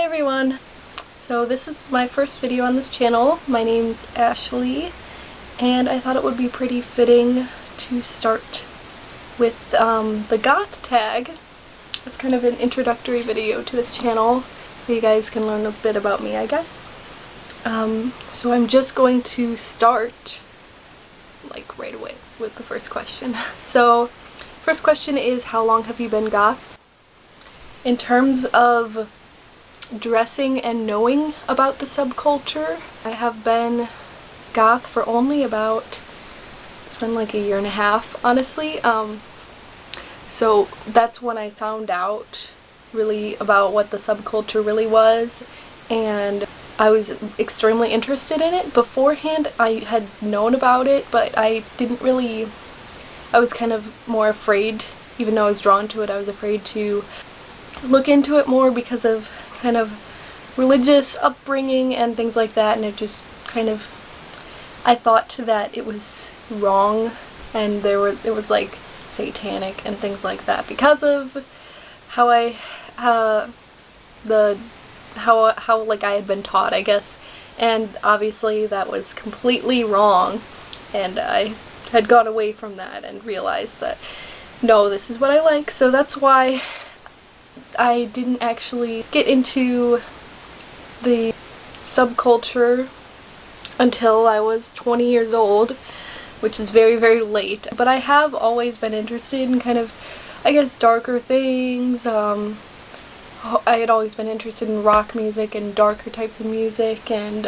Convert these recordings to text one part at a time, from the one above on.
everyone! So this is my first video on this channel. My name's Ashley, and I thought it would be pretty fitting to start with the Goth Tag. It's kind of an introductory video to this channel, so you guys can learn a bit about me, I guess. So I'm just going to start like right away with the first question. So first question is, how long have you been goth? In terms of dressing and knowing about the subculture, I have been goth for only about, it's been like a year and a half, honestly. So that's when I found out really about what the subculture really was, and I was extremely interested in it. Beforehand, I had known about it, but I didn't really, I was kind of more afraid, even though I was drawn to it, I was afraid to look into it more because of kind of religious upbringing and things like that, and it just kind of, I thought that it was wrong, and it was like satanic and things like that because of how how like I had been taught, I guess. And obviously that was completely wrong, and I had gone away from that and realized that no, this is what I like. So that's why I didn't actually get into the subculture until I was 20 years old, which is very, very late. But I have always been interested in kind of, I guess, darker things. I had always been interested in rock music and darker types of music, and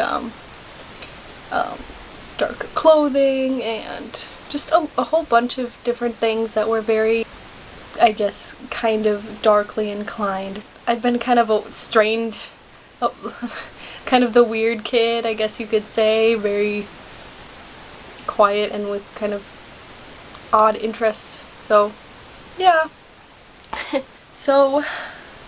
darker clothing, and just a whole bunch of different things that were very, I guess, kind of darkly inclined. I've been kind of a strange, kind of the weird kid, I guess you could say, very quiet and with kind of odd interests. So, yeah. So,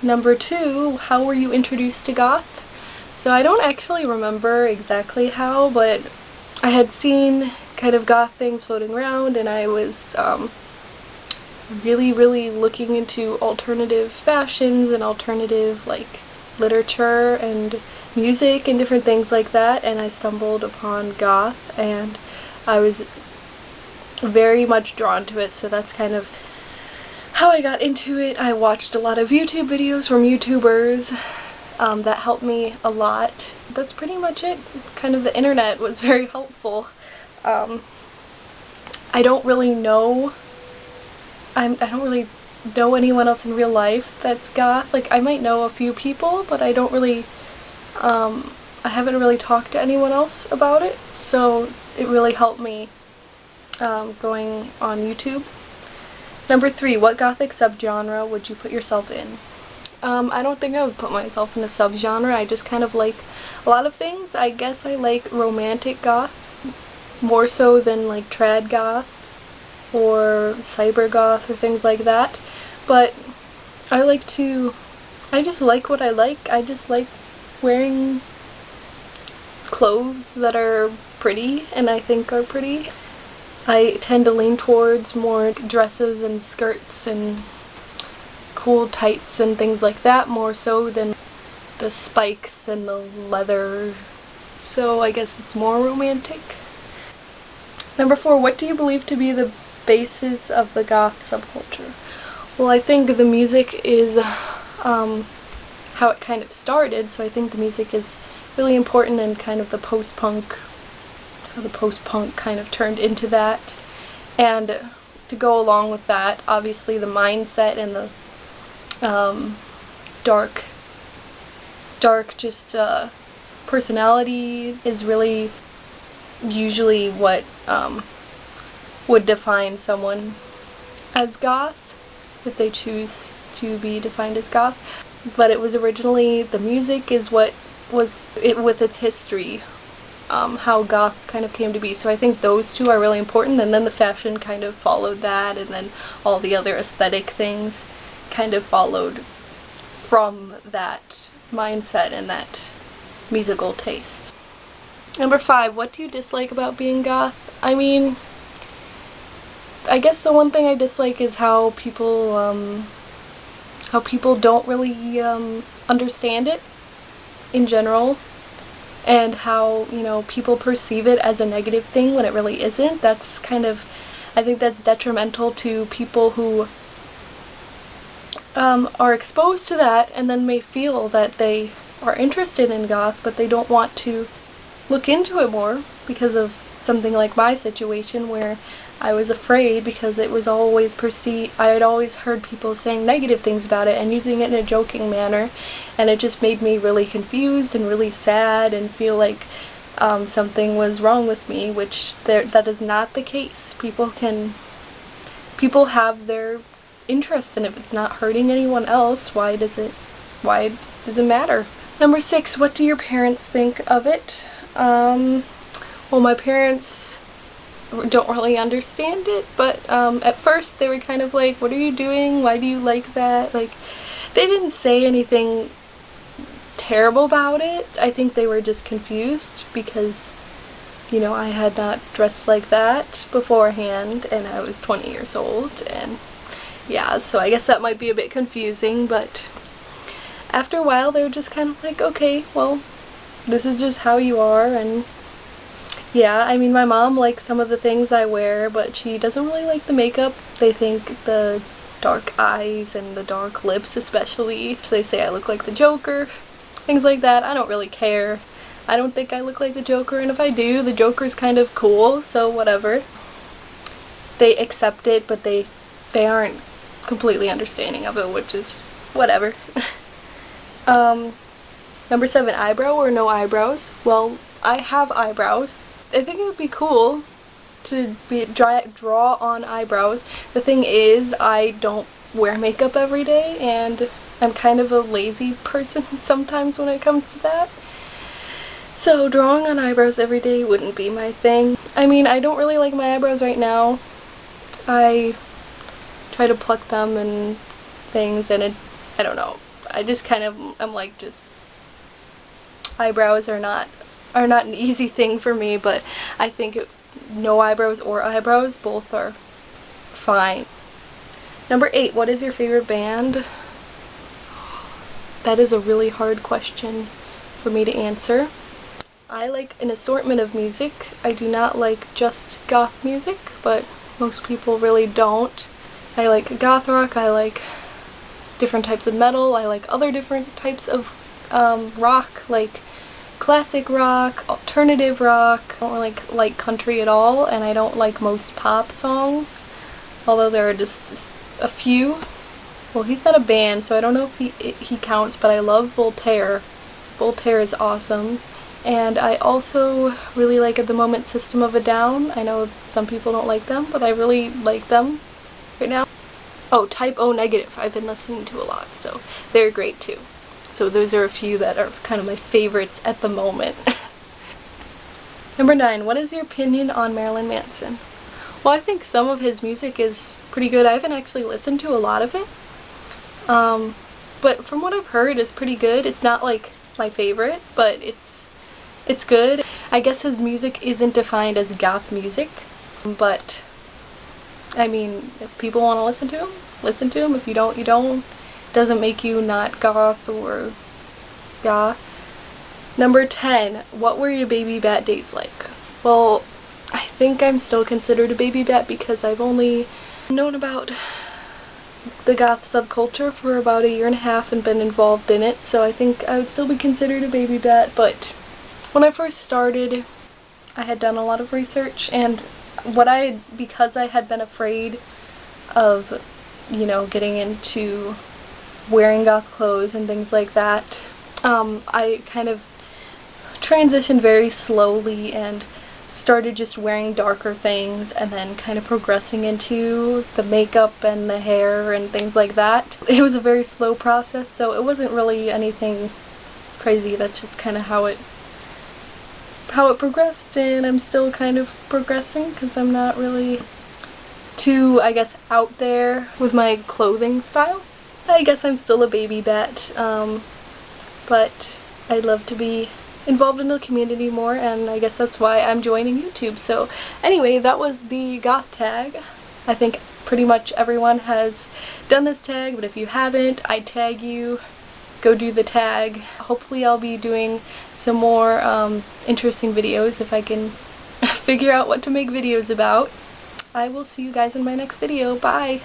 number 2, how were you introduced to goth? So I don't actually remember exactly how, but I had seen kind of goth things floating around, and I was really looking into alternative fashions and alternative like literature and music and different things like that, and I stumbled upon goth, and I was very much drawn to it. So that's kind of how I got into it. I watched a lot of YouTube videos from YouTubers that helped me a lot. That's pretty much it. Kind of the internet was very helpful. I don't really know I don't really know anyone else in real life that's goth. Like, I might know a few people, but I don't really, I haven't really talked to anyone else about it, so it really helped me going on YouTube. Number 3, what gothic subgenre would you put yourself in? I don't think I would put myself in a subgenre. I just kind of like a lot of things. I guess I like romantic goth more so than like trad goth or cyber goth or things like that, but I just like what I like. I just like wearing clothes that are pretty and I think are pretty. I tend to lean towards more dresses and skirts and cool tights and things like that, more so than the spikes and the leather, so I guess it's more romantic. Number 4, what do you believe to be the basis of the goth subculture? Well, I think the music is how it kind of started, so I think the music is really important, and kind of the post-punk, how the post-punk kind of turned into that. And to go along with that, obviously the mindset and the dark just personality is really usually what would define someone as goth, if they choose to be defined as goth. But it was originally, the music is what was it with its history, how goth kind of came to be. So I think those two are really important, and then the fashion kind of followed that, and then all the other aesthetic things kind of followed from that mindset and that musical taste. Number 5, what do you dislike about being goth? I mean, I guess the one thing I dislike is how people don't really understand it. in general, and how, you know, people perceive it as a negative thing when it really isn't. That's kind of, I think that's detrimental to people who are exposed to that and then may feel that they are interested in goth, but they don't want to look into it more because of something like my situation where I was afraid because it was always perceived, I had always heard people saying negative things about it and using it in a joking manner, and it just made me really confused and really sad and feel like something was wrong with me, which that is not the case. People have their interests, and if it's not hurting anyone else, why does it matter? Number 6, what do your parents think of it? Well, my parents don't really understand it, but at first they were kind of like, what are you doing? Why do you like that? Like, they didn't say anything terrible about it. I think they were just confused because, you know, I had not dressed like that beforehand and I was 20 years old, and yeah, so I guess that might be a bit confusing, but after a while they were just kind of like, okay, well, this is just how you are. And yeah, I mean, my mom likes some of the things I wear, but she doesn't really like the makeup. They think the dark eyes and the dark lips especially, so they say I look like the Joker, things like that. I don't really care. I don't think I look like the Joker, and if I do, the Joker's kind of cool, so whatever. They accept it, but they aren't completely understanding of it, which is whatever. Number 7, eyebrow or no eyebrows? Well, I have eyebrows. I think it would be cool to draw on eyebrows. The thing is, I don't wear makeup every day, and I'm kind of a lazy person sometimes when it comes to that. So drawing on eyebrows every day wouldn't be my thing. I mean, I don't really like my eyebrows right now. I try to pluck them and things, and I don't know. I just kind of, I'm like, just, eyebrows are not an easy thing for me, but I think no eyebrows or eyebrows, both are fine. Number 8, what is your favorite band? That is a really hard question for me to answer. I like an assortment of music. I do not like just goth music, but most people really don't. I like goth rock, I like different types of metal, I like other different types of rock, like classic rock, alternative rock. I don't really like country at all, and I don't like most pop songs, although there are just a few. Well, he's not a band, so I don't know if he counts, but I love Voltaire. Voltaire is awesome. And I also really like at the moment System of a Down. I know some people don't like them, but I really like them right now. Oh, Type O Negative I've been listening to a lot, so they're great too. So those are a few that are kind of my favorites at the moment. Number 9, what is your opinion on Marilyn Manson? Well, I think some of his music is pretty good. I haven't actually listened to a lot of it. But from what I've heard, it's pretty good. It's not like my favorite, but it's good. I guess his music isn't defined as goth music, but I mean, if people want to listen to him, listen to him. If you don't, you don't. Doesn't make you not goth or goth. Number 10, what were your baby bat days like? Well, I think I'm still considered a baby bat because I've only known about the goth subculture for about 1.5 years and been involved in it, so I think I would still be considered a baby bat. But when I first started, I had done a lot of research, and because I had been afraid of, you know, getting into wearing goth clothes and things like that, I kind of transitioned very slowly and started just wearing darker things and then kind of progressing into the makeup and the hair and things like that. It was a very slow process, so it wasn't really anything crazy. That's just kind of how it progressed, and I'm still kind of progressing because I'm not really too, I guess, out there with my clothing style. I guess I'm still a baby bat, but I'd love to be involved in the community more, and I guess that's why I'm joining YouTube. So anyway, that was the Goth Tag. I think pretty much everyone has done this tag, but if you haven't, I tag you go do the tag. Hopefully I'll be doing some more interesting videos if I can figure out what to make videos about. I will see you guys in my next video. Bye!